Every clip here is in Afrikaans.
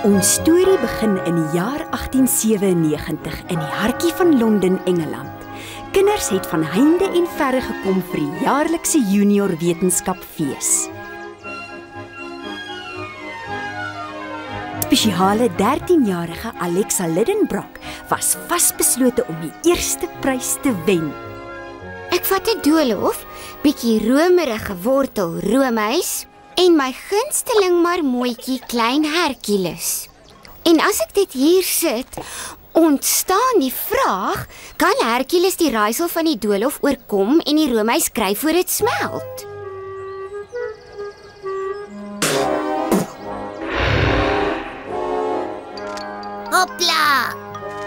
Ons storie begin in die jaar 1897 in die hartjie van Londen, Engeland. Kinders het van heinde en verre gekom vir die jaarlikse junior wetenskapfees. Spesiale 13-jarige Alexa Lidenbrock was vasbeslote om die eerste prys te wen. Ek vat 'n doolhof, bietjie romerige wortel roomys en my gunsteling marmotjie klein Hercules. En as ek dit hier sit, ontstaan die vraag, kan Hercules die raaisel van die doolhof oorkom en die roomys kry voor dit smelt? Hopla!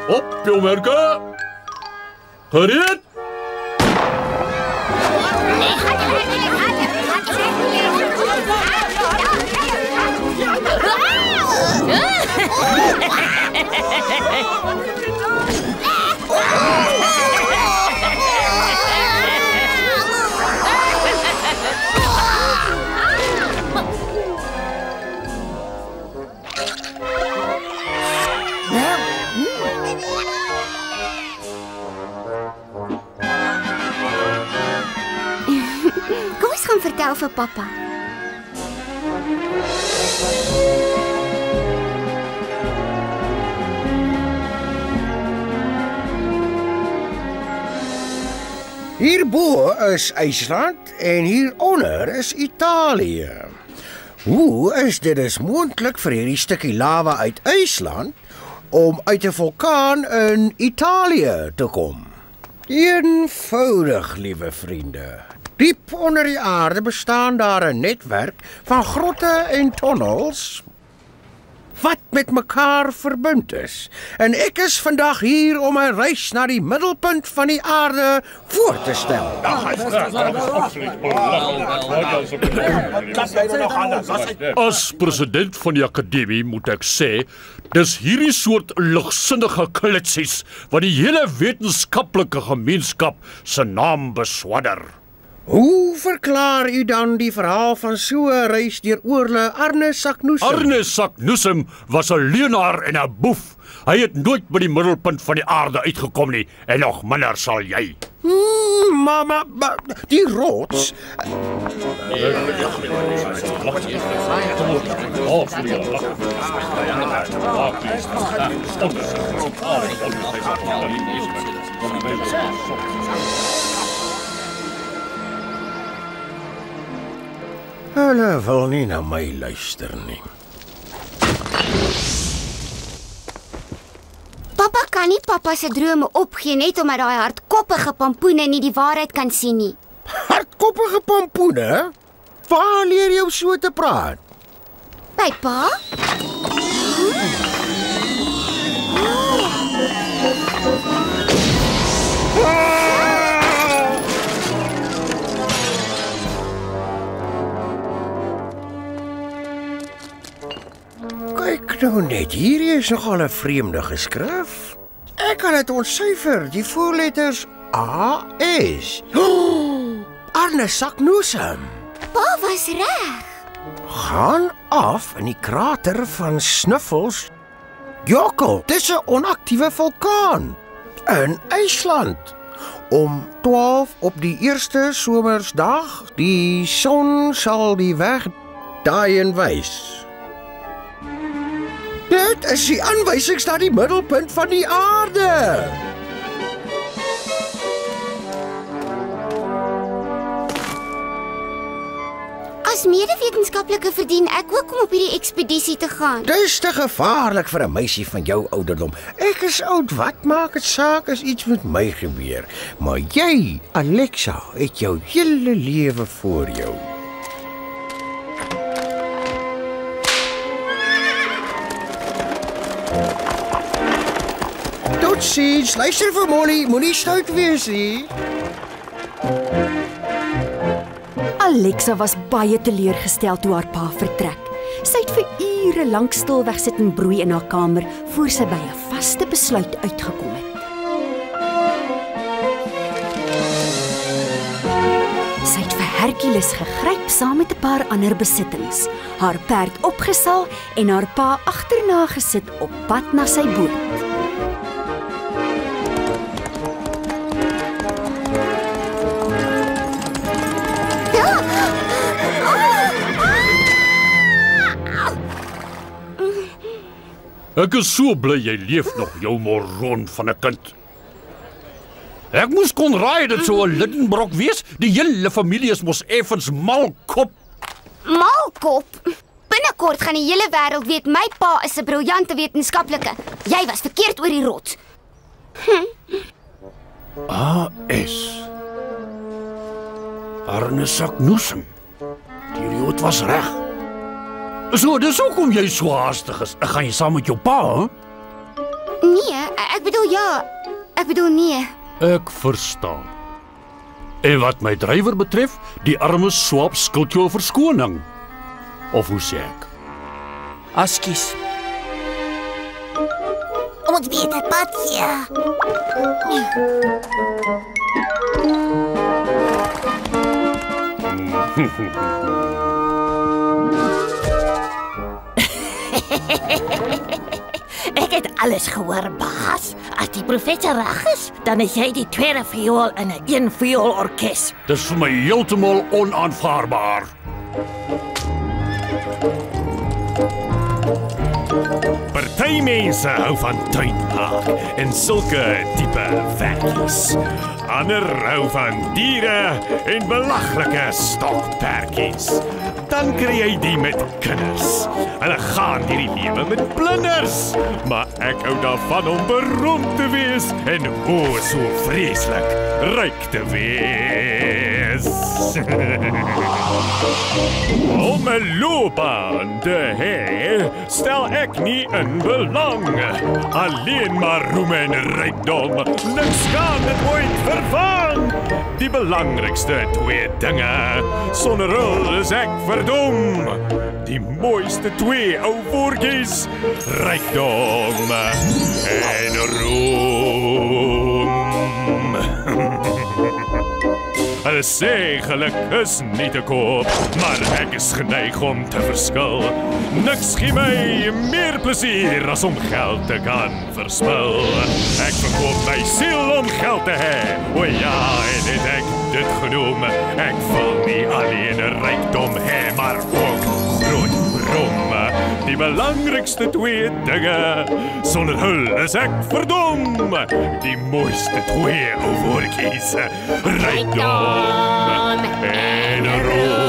Op jou merke! Gereed! Kom eens gaan vertel vir pappa. Hierbo is IJsland en hieronder is Italië. Hoe is dit dus moontlik vir hierdie stukkie lava uit IJsland om uit 'n vulkaan in Italië te kom? Eenvoudig, liewe vriende. Diep onder die aarde bestaan daar 'n netwerk van grotte en tunnels wat met mekaar verbind is. En ek is vandag hier om 'n reis na die middelpunt van die aarde voor te stel. As president van die akademie moet ek sê, dis hierdie soort ligsinnige klitsies wat die hele wetenskaplike gemeenskap se naam beswadder. Hoe verklaar u dan die verhaal van so 'n reis deur oorle Arne Saknussemm? Arne Saknussemm was 'n leienaar en 'n boef. Hy het nooit by die middelpunt van die aarde uitgekom nie, en nog minder sal jy. Maar die rots. Hulle wil nie na my luister nie. Pappa kan nie pappa se drome opgee net omdat daai hardkoppige pampoene nie die waarheid kan sien nie. Hardkoppige pampoene? Waar leer jy so te praat? By pa? Kyk nou net, hier is nogal 'n vreemde geskrif. Ek kan dit ontsyfer, die voorletters A-S. Arne Saknussemm. Pa was reg. Gaan af in die krater van Snuffles. Jokkel, dis 'n onaktiewe vulkaan in IJsland. Om 12 op die eerste somersdag, die son sal die weg daarheen wys. Dit is die aanwysings na die middelpunt van die aarde. As medewetenskaplike verdien ek ook om op hierdie ekspedisie te gaan. Dis te gevaarlik vir 'n meisie van jou ouderdom. Ek is oud, wat maak dit saak as iets met my gebeur? Maar jy, Alexa, het jou hele lewe voor jou. Totsiens, luister vir Molly, moenie stout wees nie. Alexa was baie teleurgestel toe haar pa vertrek. Sy het vir ure lank stilweg sit en broei in haar kamer voor sy by 'n vaste besluit uitgekom het. Sy het vir Hercules gegryp saam met 'n paar ander besittings, haar perd opgesal en haar pa agterna gesit op pad na sy boot. Ek is so bly jy leef nog, jou moron van 'n kind. Ek moes kon raai dit sou 'n Liddenbrok wees. Die hele familie is mos effens malkop. Malkop? Binnekort gaan die hele wêreld weet my pa is 'n briljante wetenskaplike. Jy was verkeerd oor die rots. A.S. Arne Saknoesem. Die idioot was reg. So, dis hoekom jy so haastig is. Gaan jy saam met jou pa, hè? Nee, ek bedoel ja. Ek bedoel nee. Ek verstaan. En wat my drywer betref, die arme swap skuld jou 'n verskoning. Of hoe sê ek? Askies. Ons weet het padje. Ek het alles gehoor, baas. As die professor reg is, dan is jy die tweede viool in 'n een viool orkes. Dis vir my heeltemal onaanvaarbaar. Party mense hou van tuinmaak en sulke tipe werkies. Ander hou van diere en belaglike stokperdjies. Dan kry jy die met kinders. Hulle gaan hierdie lewe met blinders. Maar ek hou daarvan om beroemd te wees en so vreeslik ryk te wees. Om 'n loopbaan te hê, stel ek nie in belang. Alleen maar roem en rykdom, niks kan dit ooit vervang. Die belangrikste twee dinge, sonder hulle is ek verdom. Die mooiste twee ou woordjies, rykdom en roem. Hulle sê geluk is nie te koop, maar ek is geneig om te verskil. Niks gee my meer plesier as om geld te kan verspil. Ek verkoop my siel om geld te hê. O ja, en het ek dit genoem. Ek wil nie alleen rykdom hê, maar ook groot roem. Die belangrikste twee dinge, sonder hul is ek verdom. Die mooiste twee ou woordjies, rykdom en roem.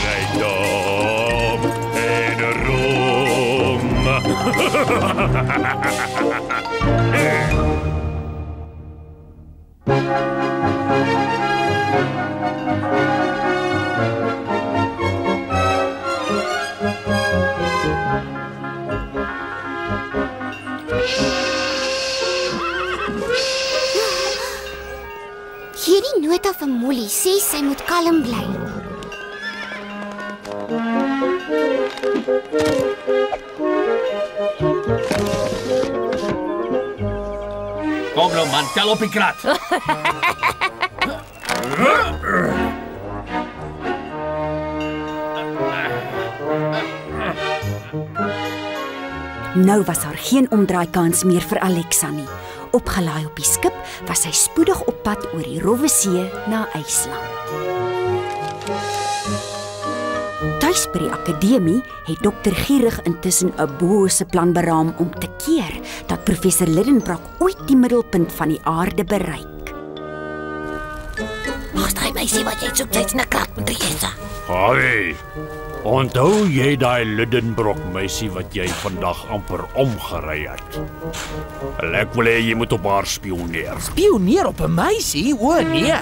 Rykdom en roem. Hierdie nota van Molly sê sy moet kalm bly. Kom nou man, tel op die krat. Nou was daar geen omdraaikans meer vir Alexa nie. Opgelaai op die skip, was hy spoedig op pad oor die rowwe see na IJsland. Tuis by die akademie het Dr. Gierig intussen 'n bose plan beraam om te keer dat professor Lidenbrock ooit die middelpunt van die aarde bereik. Mag jy my sê wat jy soek steeds na krag met die Jessa? Hey, onthou jy daai Lidenbrock meisie wat jy vandag amper omgery het? Ek wil hê jy moet op haar spioneer. Spioneer op 'n meisie? O nee.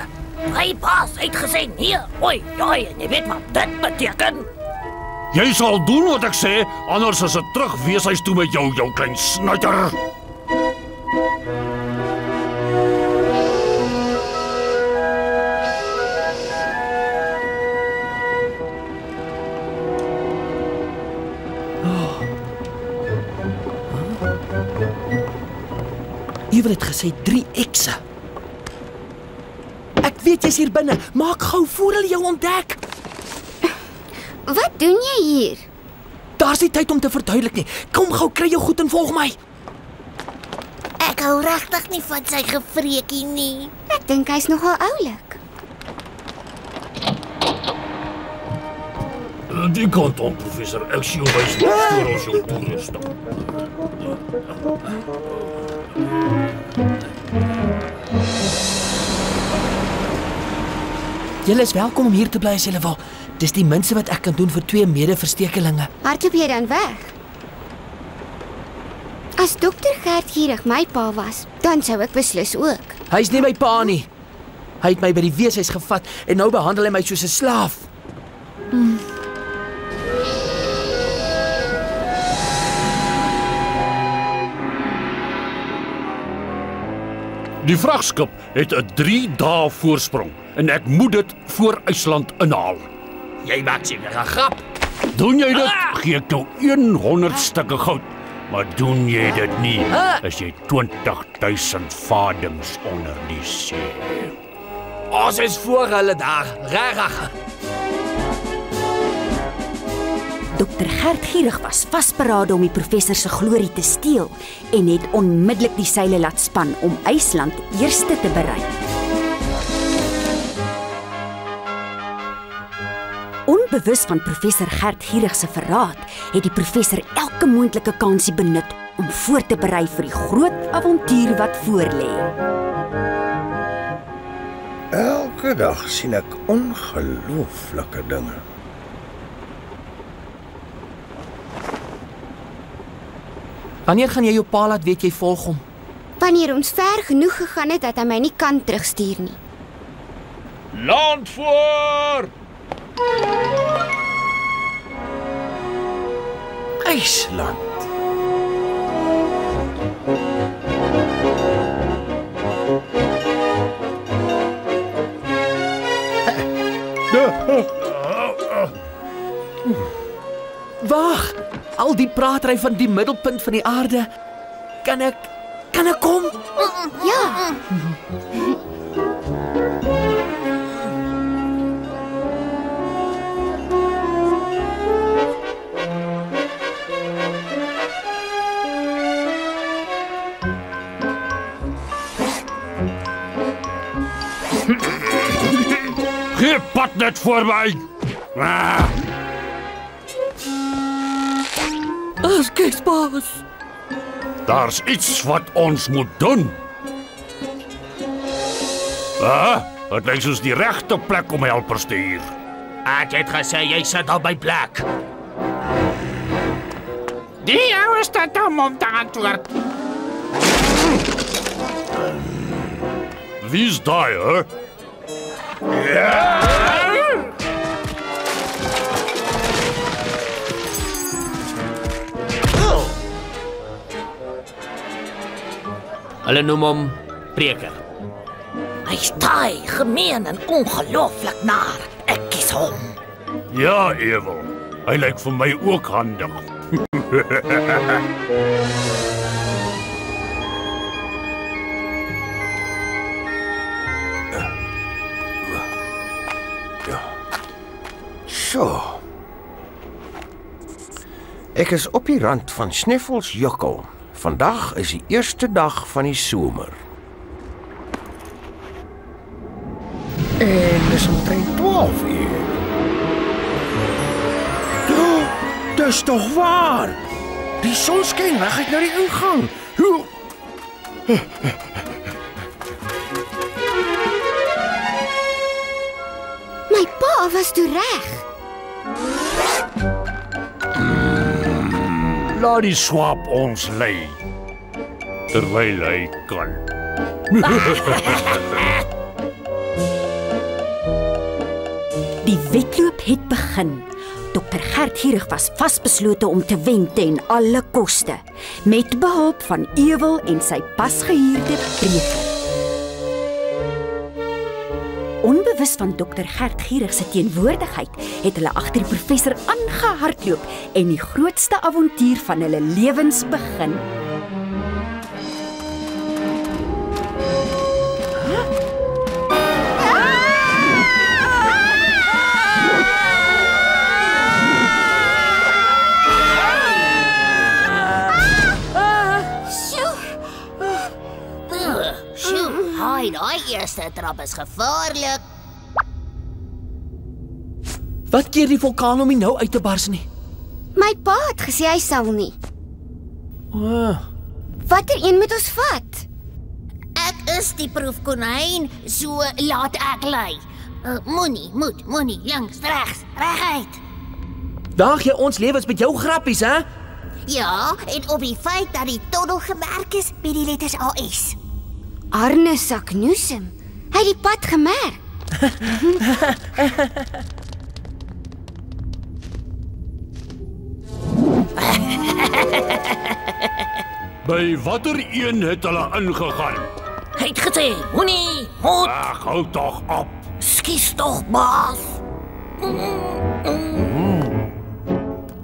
Hy pas het gesê nee. Oei, joi, en jy weet wat dit beteken? Jy sal doen wat ek sê, anders is dit terug weeshuis toe met jou klein snuiter. Iwer het gesê 3 ekse. Ek weet jy's hier binne. Maak gou voor hulle jou ontdek. Wat doen jy hier? Daar's nie tyd om te verduidelik nie. Kom gou, kry jou goed en volg my. Ek hou regtig nie van sy gevreekie nie. Ek dink hy's nogal oulik. Die kant om, professor. Ek sien jou wys voor ons jou toerusting. Julle is welkom om hier te bly as julle wil. Dis die minste wat ek kan doen vir 2 mede-verstekelinge. Hardloop jy dan weg? As dokter Gert Gierig my pa was, dan sou ek beslis ook. Hy's nie my pa nie. Hy het my by die weeshuis gevat en nou behandel hy my soos 'n slaaf. Die vragskip het 'n 3 dae voorsprong en ek moet dit voor IJsland inhaal. Jy maak seker 'n grap. Doen jy dit, gee ek jou 100 stukke goud. Maar doen jy dit nie, is jy 20.000 vadings onder die see. Ons is voor hulle daar, regtig. Dr. Gert Gierig was vasberade om die professor se glorie te steel en het onmiddellik die seile laat span om IJsland eerste te bereik. Onbewus van professor Gert Gierig se verraad, het die professor elke moontlike kansie benut om voor te berei vir die groot avontuur wat voorlê. Elke dag sien ek ongelooflike dinge. Wanneer gaan jy jou pa laat weet jy volg hom? Wanneer ons ver genoeg gegaan het dat hy my nie kan terugstuur nie. Land voor! IJsland. Wag! Al die pratery van die middelpunt van die aarde. Kan ek kom? Ja, Gee pad net voor my! Askies baas. Daar's iets wat ons moet doen. Het lyk soos die regte plek om helpers te huur. Ek het gesê jy sit op my plek. Die ou is te dom om te antwoord. Wie's daai, hè? Hulle noem hom Preker. Hy's taai, gemeen en ongelooflik naar. Ek kies hom. Ja, Ewel. Hy lyk vir my ook handig. So. Ek is op die rand van Sneffels Jukkel, Vandag is die eerste dag van die somer. En dis omtrent 12 uur. Oh, dis tog waar. Die son skyn reguit na die ingang. My pa was toe reg. Laat die swap ons lei. Terwyl hy kan. Die wedloop het begin. Dr. Gert Gierig was vasbeslote om te wen ten alle koste, met behulp van Ewel en sy pasgehuurde preker. Onbewus van Dr. Gert Gierig se teenwoordigheid, het hulle agter die professor aangehardloop en die grootste avontuur van hulle lewens begin. Die eerste trap is gevaarlik. Wat keer die vulkaan om nie nou uit te bars nie? My pa het gesê hy sal nie. Watter een moet ons vat? Ek is die proefkonyn, so laat ek lei. Moenie, links, regs, reguit. Daag jy ons lewens met jou grappies, hè? Ja, en op die feit dat die tonnel gemerk is met die letters AS. Arne Saknoesem. Hy het die pad gemerk. By watter een het hulle ingegaan? Hy het gesê, moenie, moet. Ag, hou tog op. Skies tog, baas.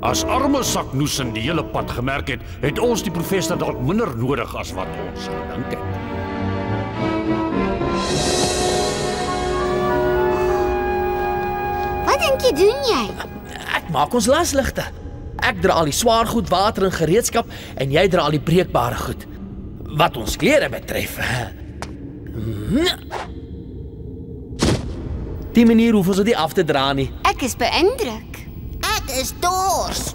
As arme Saknoesem die hele pad gemerk het, het ons die professor dalk minder nodig as wat ons gedink het. Wat dink jy doen jy? Ek maak ons lasligte. Ek dra al die swaar goed, water en gereedskap en jy dra al die breekbare goed. Wat ons klere betref. Die manier hoef ons dit af te dra nie. Ek is beïndruk. Ek is dors.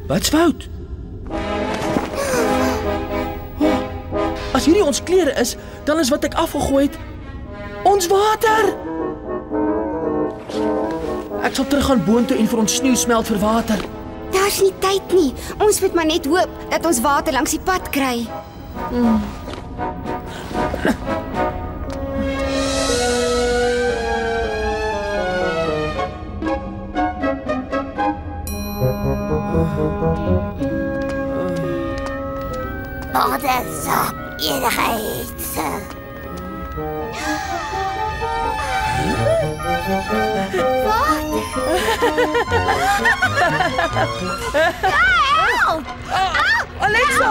Wat's fout? As hierdie ons klere is, dan is wat ek afgegooi het ons water. Ek sal terug gaan boontoe en vir ons sneeu smelt vir water. Daar's nie tyd nie. Ons moet maar net hoop dat ons water langs die pad kry. Watersap, enigheid. Help! Alexa!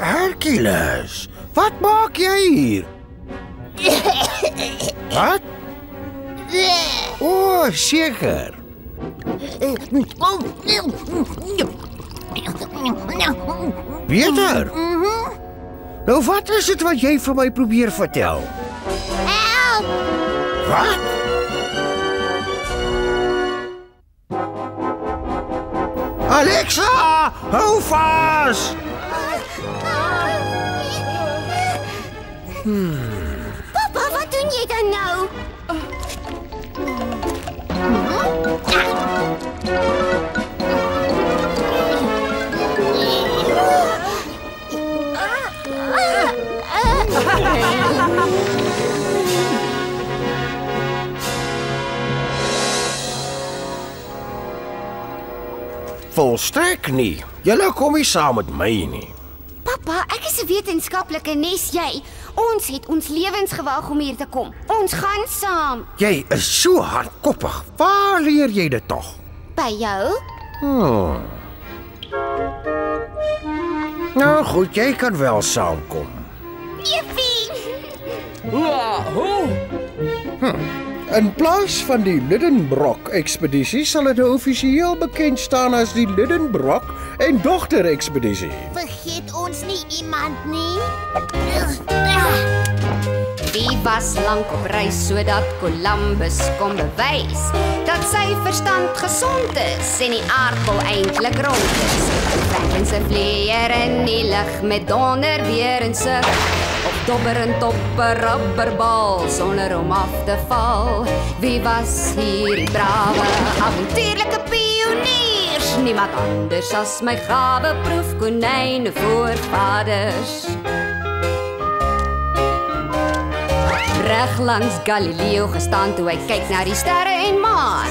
Hercules, wat maak jy hier? Wat? O, seker. Peter? Nou wat is dit wat jy vir my probeer vertel? Help! Wat? Alexa, hou vas! Papa, wat doen jy dan nou? Volstrek nie. Julle kom nie saam met my nie. Papa, ek is 'n wetenskaplike, nes jy. Ons het ons lewens gewaag om hier te kom. Ons gaan saam. Jy is so hardkoppig. Waar leer jy dit tog? By jou? Nou goed, jy kan wel saamkom. Juffie! Hoe? In plaas van die Lidenbrock-ekspedisie sal dit nou offisieel bekend staan as die Lidenbrock en Dogter-ekspedisie. Vergeet ons nie iemand nie. Wie was lank op reis sodat Columbus kon bewys dat sy verstand gesond is en die aardbol eintlik rond is. Franklin se vlieër in die lug met donder weer en sug. Op dobberend op 'n rubberbal sonder om af te val. Wie was hier die brawe avontuurlike pioniers? Niemand anders as my gawe proefkonyne voorvaders. Reg langs Galileo gestaan toe hy kyk na die sterre en maan.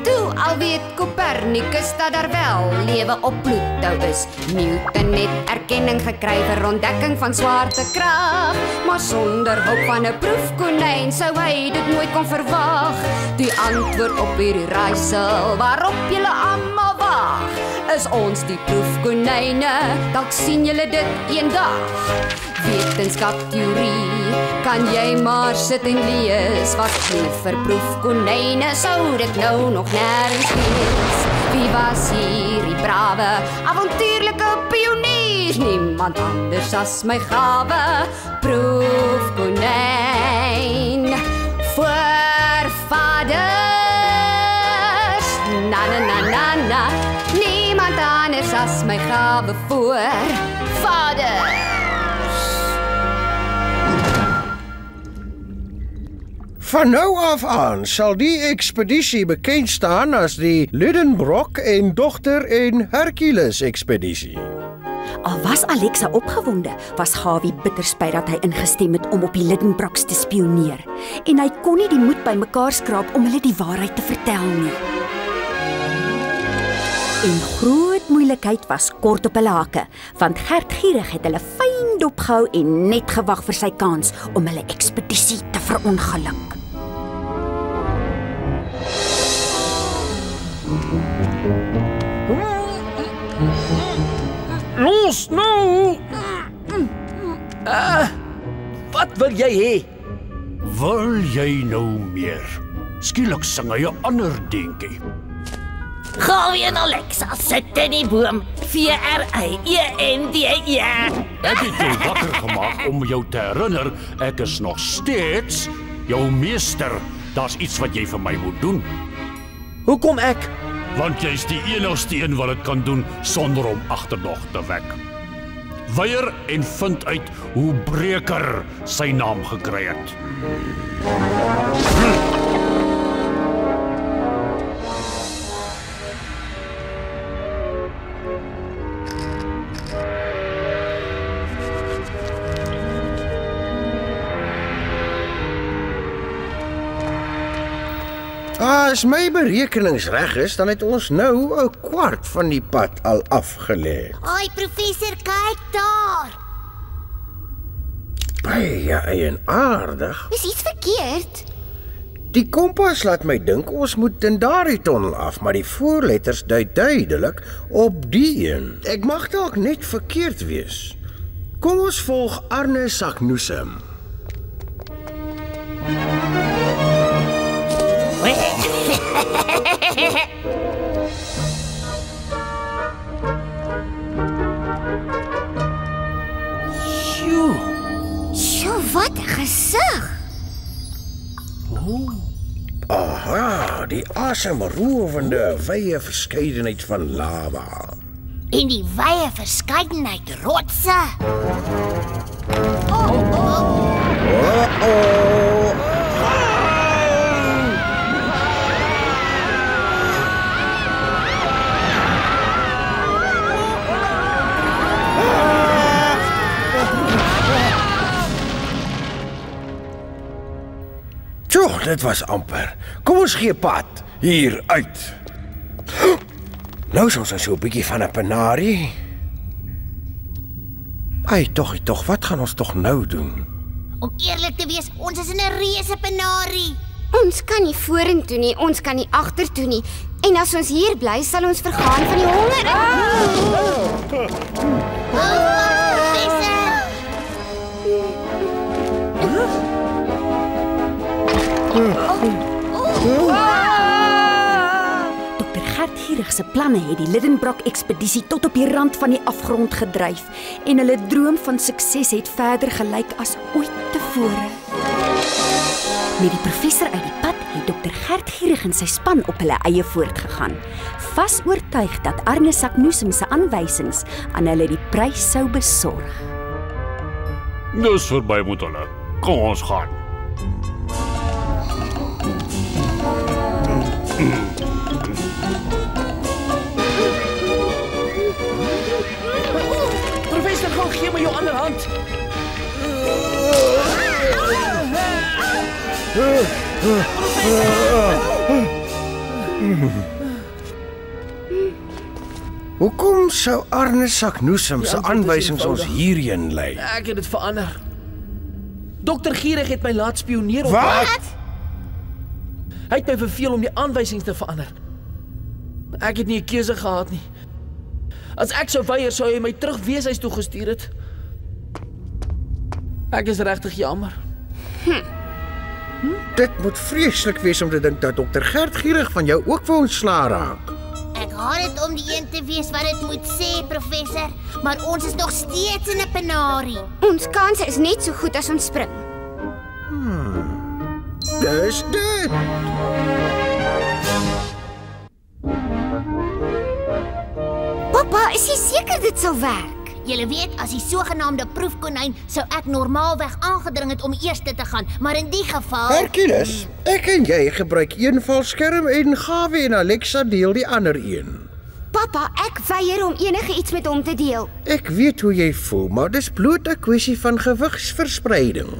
Toe al weet Copernicus dat daar wel lewe op Pluto is. Newton het erkenning gekry vir ontdekking van swaartekrag, maar sonder hulp van 'n proefkonyn sou hy dit nooit kon verwag. Die antwoord op hierdie raaisel waarop julle almal wag, is ons die proefkonyne. Dalk sien julle dit eendag. Wetenskapteorie kan jy maar sit en lees. Wat nie vir proefkonyne sou dit nou nog nêrens wees. Wie was hier die brawe avontuurlike pioniers? Niemand anders as my gawe proefkonyn voorvaders. Na na na na na. Niemand anders as my gawe voorvaders. Van nou af aan sal die ekspedisie bekend staan as die Lidenbrock en Dogter en Hercules ekspedisie. Al was Alexa opgewonde, was Gawie bitter spyt dat hy ingestem het om op die Lidenbrocks te spioneer. En hy kon nie die moed bymekaar skraap om hulle die waarheid te vertel nie. En groot moeilikheid was kort op hulle hake, want Gert Gierig het hulle fyn dopgehou en net gewag vir sy kans om hulle ekspedisie te verongeluk. Los nou! Wat wil jy hê? Wil jy nou meer? Skielik sing hy 'n ander dingetjie. Gawie en Alexa sit in die boom. VRIENDE. Ek het jou wakker gemaak om jou te herinner, ek is nog steeds jou meester. Daar's iets wat jy vir my moet doen. Hoekom ek? Want jy's die enigste een wat dit kan doen sonder om agterdog te wek. Weier en vind uit hoe Breker sy naam gekry het. As my berekenings reg is, dan het ons nou 'n kwart van die pad al afgelê. Oi professor, kyk daar. Baie eienaardig. Is iets verkeerd? Die kompas laat my dink ons moet in daardie tonnel af, maar die voorletters dui duidelik op die een. Ek mag dalk net verkeerd wees. Kom ons volg Arne Saknussemm. Sjoe, wat 'n gesig. Aha, die asemrowende wye verskeidenheid van lava. En die wye verskeidenheid rotse. Tjoh, dit was amper. Kom ons gee pad hier uit. Nou is ons so 'n bietjie van 'n penarie. Ai, tog, wat gaan ons tog nou doen? Om eerlik te wees, ons is in 'n reuse penarie. Ons kan nie vorentoe nie, ons kan nie agtertoe nie. En as ons hier bly, sal ons vergaan van die honger. Dr. Gert Hierig se planne het die Lidenbrock-ekspedisie tot op die rand van die afgrond gedryf en hulle droom van sukses het verder gelyk as ooit tevore. Met die professor uit die pad het Dr. Gert Hierig en sy span op hulle eie voortgegaan, vas oortuig dat Arne Saknussemm se aanwysings aan hulle die prys sou besorg. Dis verby moet hulle. Kom ons gaan. Professor, gou gee my jou ander hand. Hoekom sou Arne Saknussemm se aanwysings ons hierheen lei? Ek het dit verander. Dr. Gierig het my laat spioneer op. Wat? Hy het my beveel om die aanwysings te verander. Ek het nie 'n keuse gehad nie. As ek sou weier, sou hy my terug weeshuis toe gestuur het. Ek is regtig jammer. Dit moet vreeslik wees om te dink dat Dr. Gert Gierig van jou ook wou ontslaa raak. Ek haat dit om die een te wees wat dit moet sê, professor, maar ons is nog steeds in 'n penarie. Ons kanse is net so goed as ons spring. Dis dit. Papa, is jy seker dit sal werk? Julle weet, as die sogenaamde proefkonyn sou ek normaalweg aangedring het om eerste te gaan, maar in die geval... Hercules, ek en jy gebruik een valskerm en Gawie en Alexa deel die ander een. Papa, ek weier om enige iets met hom te deel. Ek weet hoe jy voel, maar dis bloot 'n kwessie van gewigsverspreiding.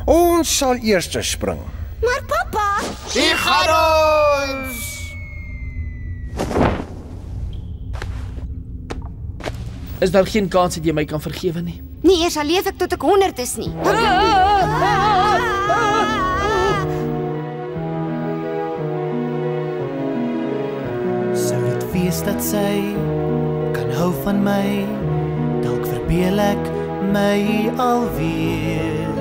Ons sal eers spring. Maar papa, Hier gaan ons! Is daar geen kans dat jy my kan vergewe nie? nie eers al leef ek tot ek 100 is nie. Sou dit wees dat sy kan hou van my, dalk verbeel ek my alweer.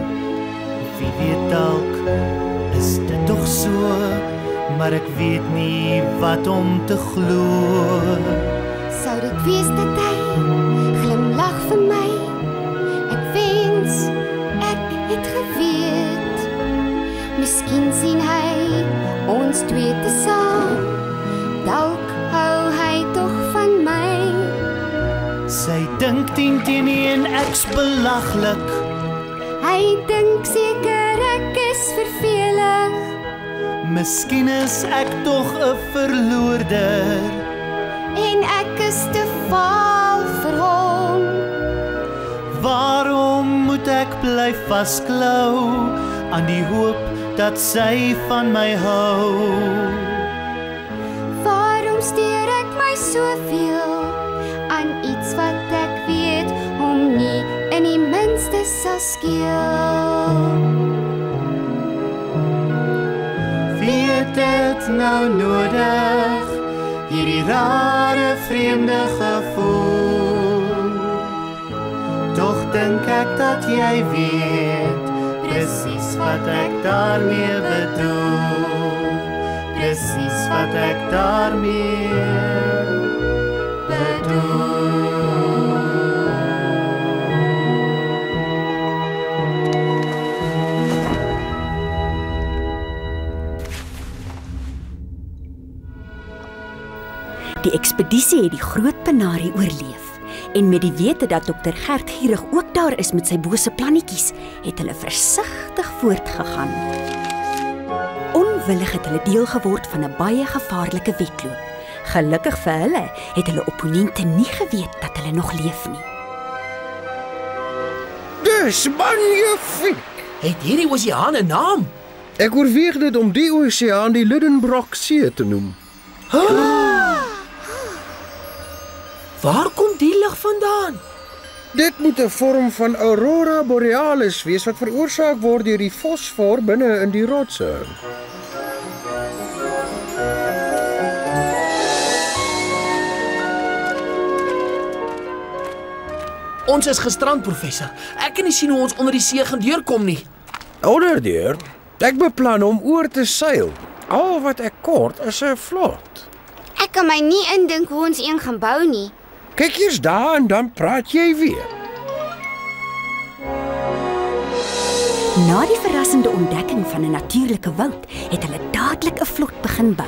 Wie weet dalk is dit tog so, maar ek weet nie wat om te glo. Sou dit wees dat hy glimlag vir my, ek wens ek het geweet. Miskien sien hy ons twee te saam, dalk hou hy tog van my. Sy dink 10 teen 1 ek's belaglik. Hy dink seker ek is vervelig. Miskien is ek tog 'n verloorder, en ek is te vaal vir hom. Waarom moet ek bly vasklou aan die hoop dat sy van my hou? Waarom steur ek my soveel aan iets wat ek weet hom nie in die minste sal skeel? Wie het dit nou nodig, hierdie rare vreemde gevoel? Tog dink ek dat jy weet presies wat ek daarmee bedoel. Presies wat ek daarmee bedoel. Die ekspedisie het die Groot Penarie oorleef en met die wete dat Dr. Gert Gierig ook daar is met sy bose plannetjies, het hulle versigtig voortgegaan. Onwillig het hulle deel geword van 'n baie gevaarlike wedloop. Gelukkig vir hulle het hulle opponente nie geweet dat hulle nog leef nie. Dis magnifiek! Het hierdie oseaan 'n naam? Ek oorweeg dit om die oseaan die Lidenbrock See te noem. Waar kom die lig vandaan? Dit moet 'n vorm van aurora borealis wees wat veroorsaak word deur die fosfor binne in die rotse. Ons is gestrand, professor. Ek kan nie sien hoe ons onder die see gaan deurkom nie. Onderdeur, ek beplan om oor te seil. Al wat ek kort is 'n vlot. Ek kan my nie indink hoe ons een gaan bou nie. Kyk eers daar en dan praat jy weer. Na die verrassende ontdekking van 'n natuurlike woud, het hulle dadelik 'n vlot begin bou.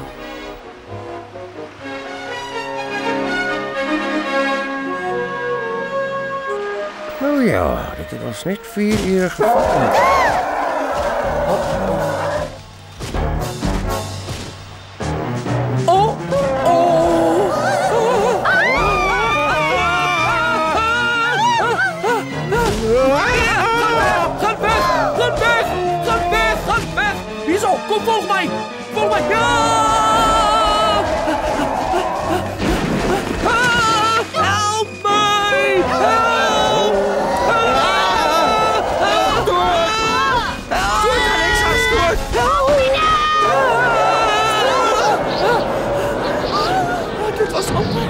Nou ja, dit het ons net 4 ure gevat. Kom, volg my! Volg my! Ja! Help my! Help! Dit was amper.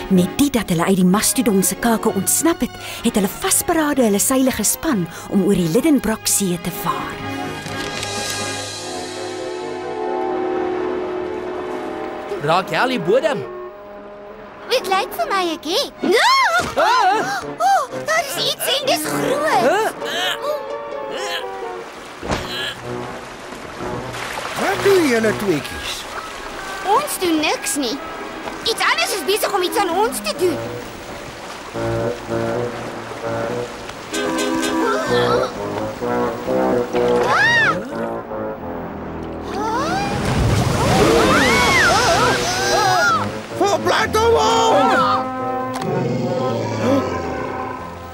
Met dit dat hulle uit die mastodon se kake ontsnap het, het hulle vasberade hulle seile gespan om oor die Lidenbrock See te vaar. Raak jy al die bodem? Dit lyk vir my ek het. Daar is iets en dis groot. Wat doen julle tweeetjies? Ons doen niks nie. Iets anders is besig om iets aan ons te doen.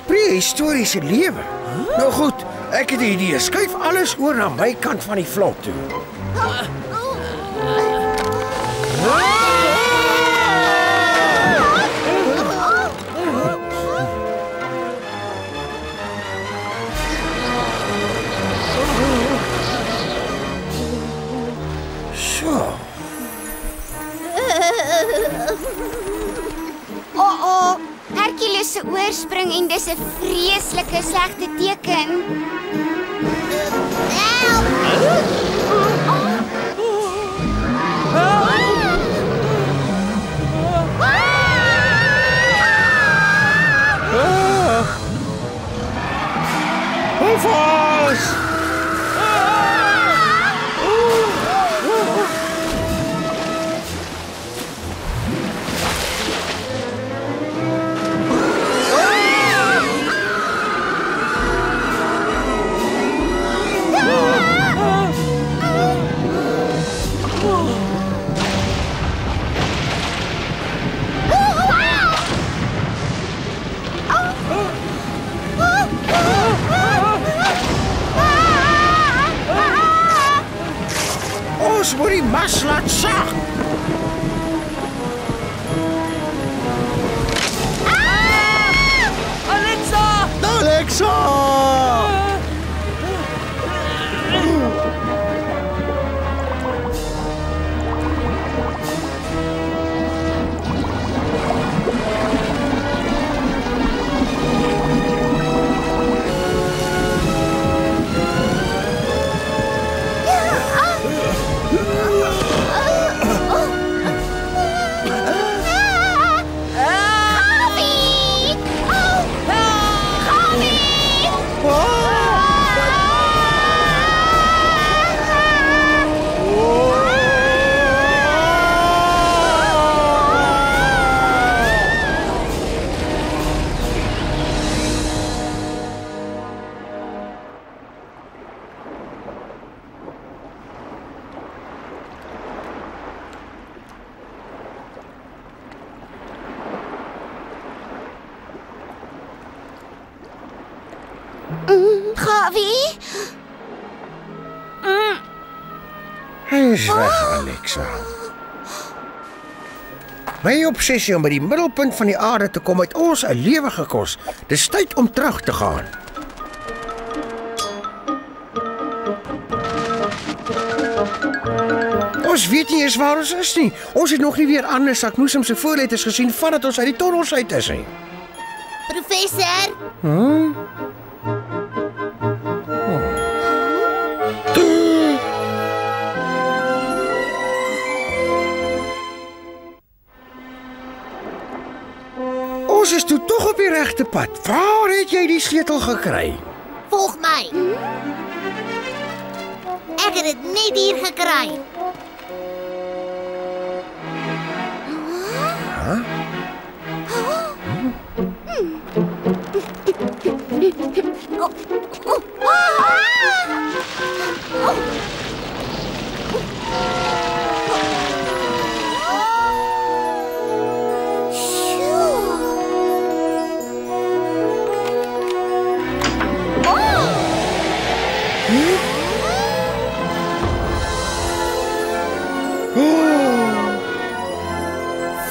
Prehistoriese lewe. Nou goed, ek het 'n idee. Skuif alles oor na my kant van die vlot toe. Hercules se oorspring en dis 'n vreeslike slegte teken. Help! Ons moet die mas laat sag. Alexa! Alexa! Gawie? Hey, Dis weg, Alexa. My obsessie om by die middelpunt van die aarde te kom het ons 'n lewe gekos. Dis tyd om terug te gaan. Ons weet nie eens waar ons is nie. Ons het nog nie weer Anne Saknoesem se voorletters gesien vandat ons uit die tonnels uit is nie. Professor, Ons is toe tog op die regte pad. Waar het jy die sleutel gekry? volg my. Ek het dit net hier gekry.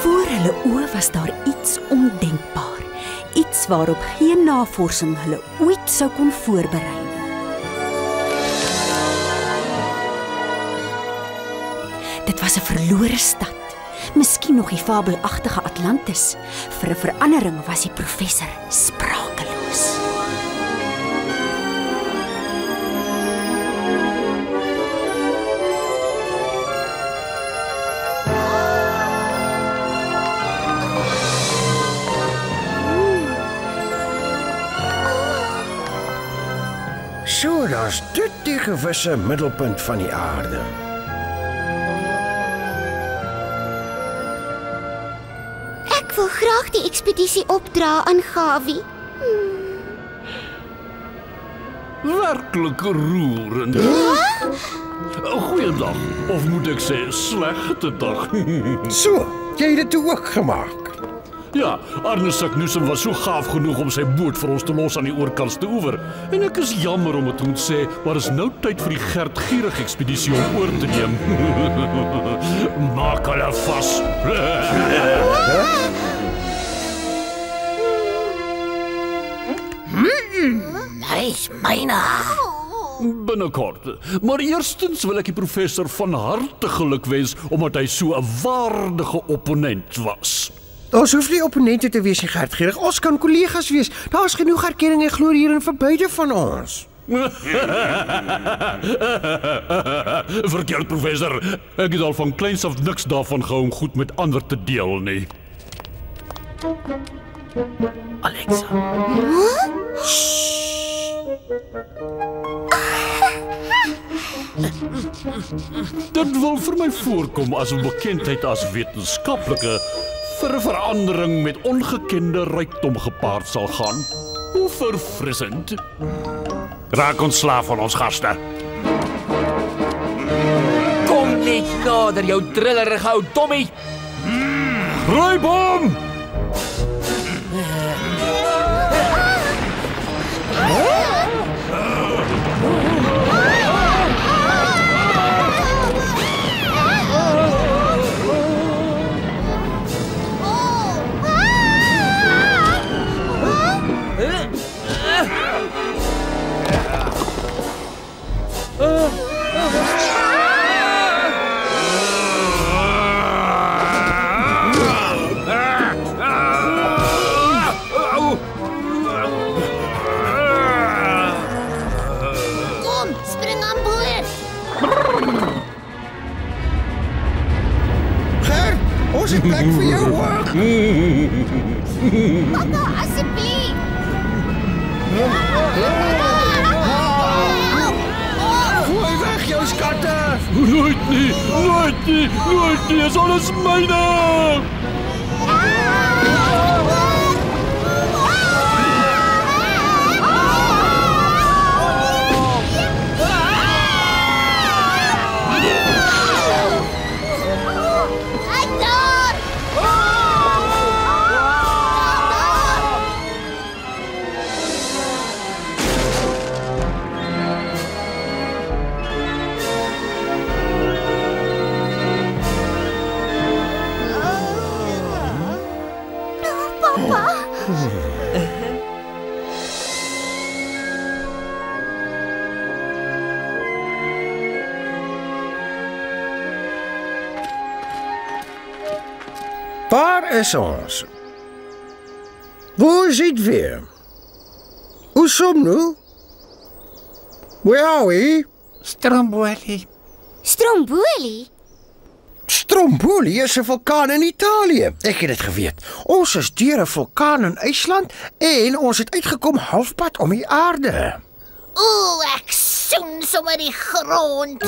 Voor hulle oë was daar iets ondenkbaar. Iets waarop geen navorsing hulle ooit sou kon voorberei nie. Dit was 'n verlore stad. Miskien nog die fabelagtige Atlantis. Vir 'n verandering was die professor sprakeloos. So, daar's dit die gewisse middelpunt van die aarde. Ek wil graag die ekspedisie opdra aan Gawie. Werklik roerend. Goeiedag, of moet ek sê slegte dag. So, jy het dit toe ook gemaak. Ja, Arne Saknoesem was so gaaf genoeg om sy boot vir ons te los aan die oorkantste oewer. En ek is jammer om dit te moet sê, maar is nou tyd vir die Gert Gierig ekspedisie om oor te neem. Maak hulle vas. Hy's myne. Binnekort. Maar eerstens wil ek die professor van harte geluk wens omdat hy so 'n waardige opponent was. Ons hoef nie opponente te wees nie, Gert Gierig. Ons kan kollegas wees. Daar's genoeg erkenning en glorie hierin vir beide van ons. Verkeerd, professor. Ek het al van kleins af niks daarvan gehou om goed met ander te deel nie. Alexa. Dit wil vir my voorkom as 'n bekendheid as wetenskaplike vir 'n verandering met ongekende rykdom gepaard sal gaan. Hoe verfrissend. Raak ontslaaf van ons gaste. Kom net nader, jou trillerige ou Tommy. Gryp hom! Ons het plek vir jou ook. Papa, asseblief. Gooi weg jou skatte. Nooit nie, nooit nie, nooit nie, is alles myne. Waar is ons? Waar is dit weer? Hoe som nou? Waar are we? Stromboli. Stromboli? Stromboli is 'n vulkaan in Italië. Ek het dit geweet. Ons is deur 'n vulkaan in IJsland en ons het uitgekom halfpad om die aarde. Ooh, ek soen sommer die grond.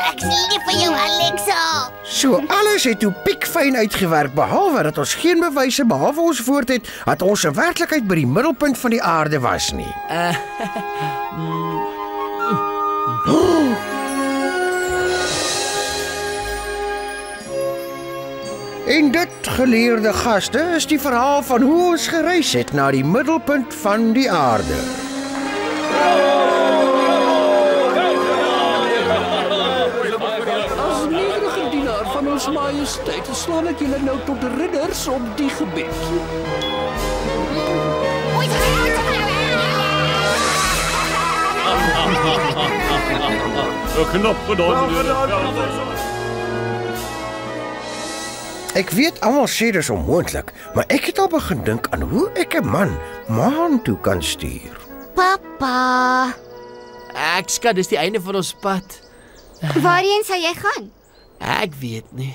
Ek lief vir jou, Alexa. So alles het toe piekfyn uitgewerk behalwe dat ons geen bewyse behalwe ons woord het dat ons in werklikheid by die middelpunt van die aarde was nie. En dit, geleerde gaste, is die verhaal van hoe ons gereis het na die middelpunt van die aarde. As nederige dienaar van ons majesteit slaan ek julle nou tot ridders op die gebied. Knap gedaan, meneer. Ek weet almal sê dis onmoontlik, maar ek het al begin dink aan hoe ek 'n man maan toe kan stuur. Pappa, Ek skat, dis die einde van ons pad. waarheen sou jy gaan? Ek weet nie.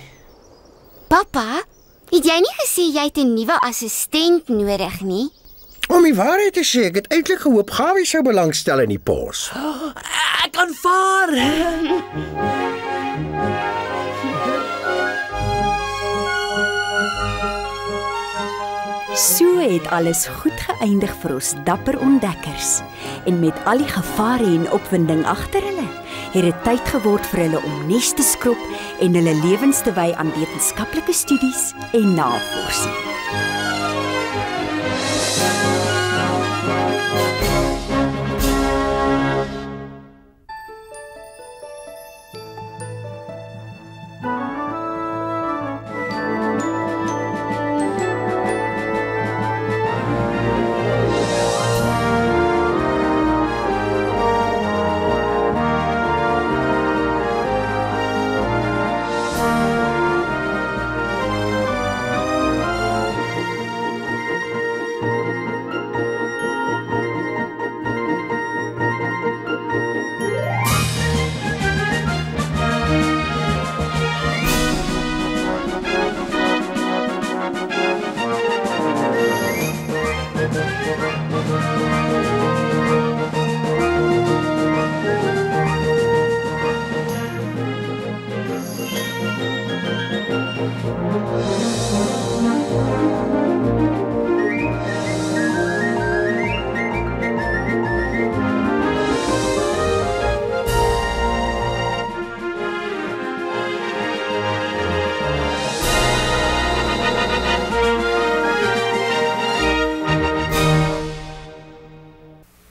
Pappa, het jy nie gesê jy het 'n nuwe assistent nodig nie? Om die waarheid te sê, ek het eintlik gehoop Gawie sou belangstel in die pos. Ek kan vaar. So het alles goed geëindig vir ons dapper ontdekkers. En met al die gevare en opwinding agter hulle, het dit tyd geword vir hulle om nes te skrob en hulle lewens te wy aan wetenskaplike studies en navorsing.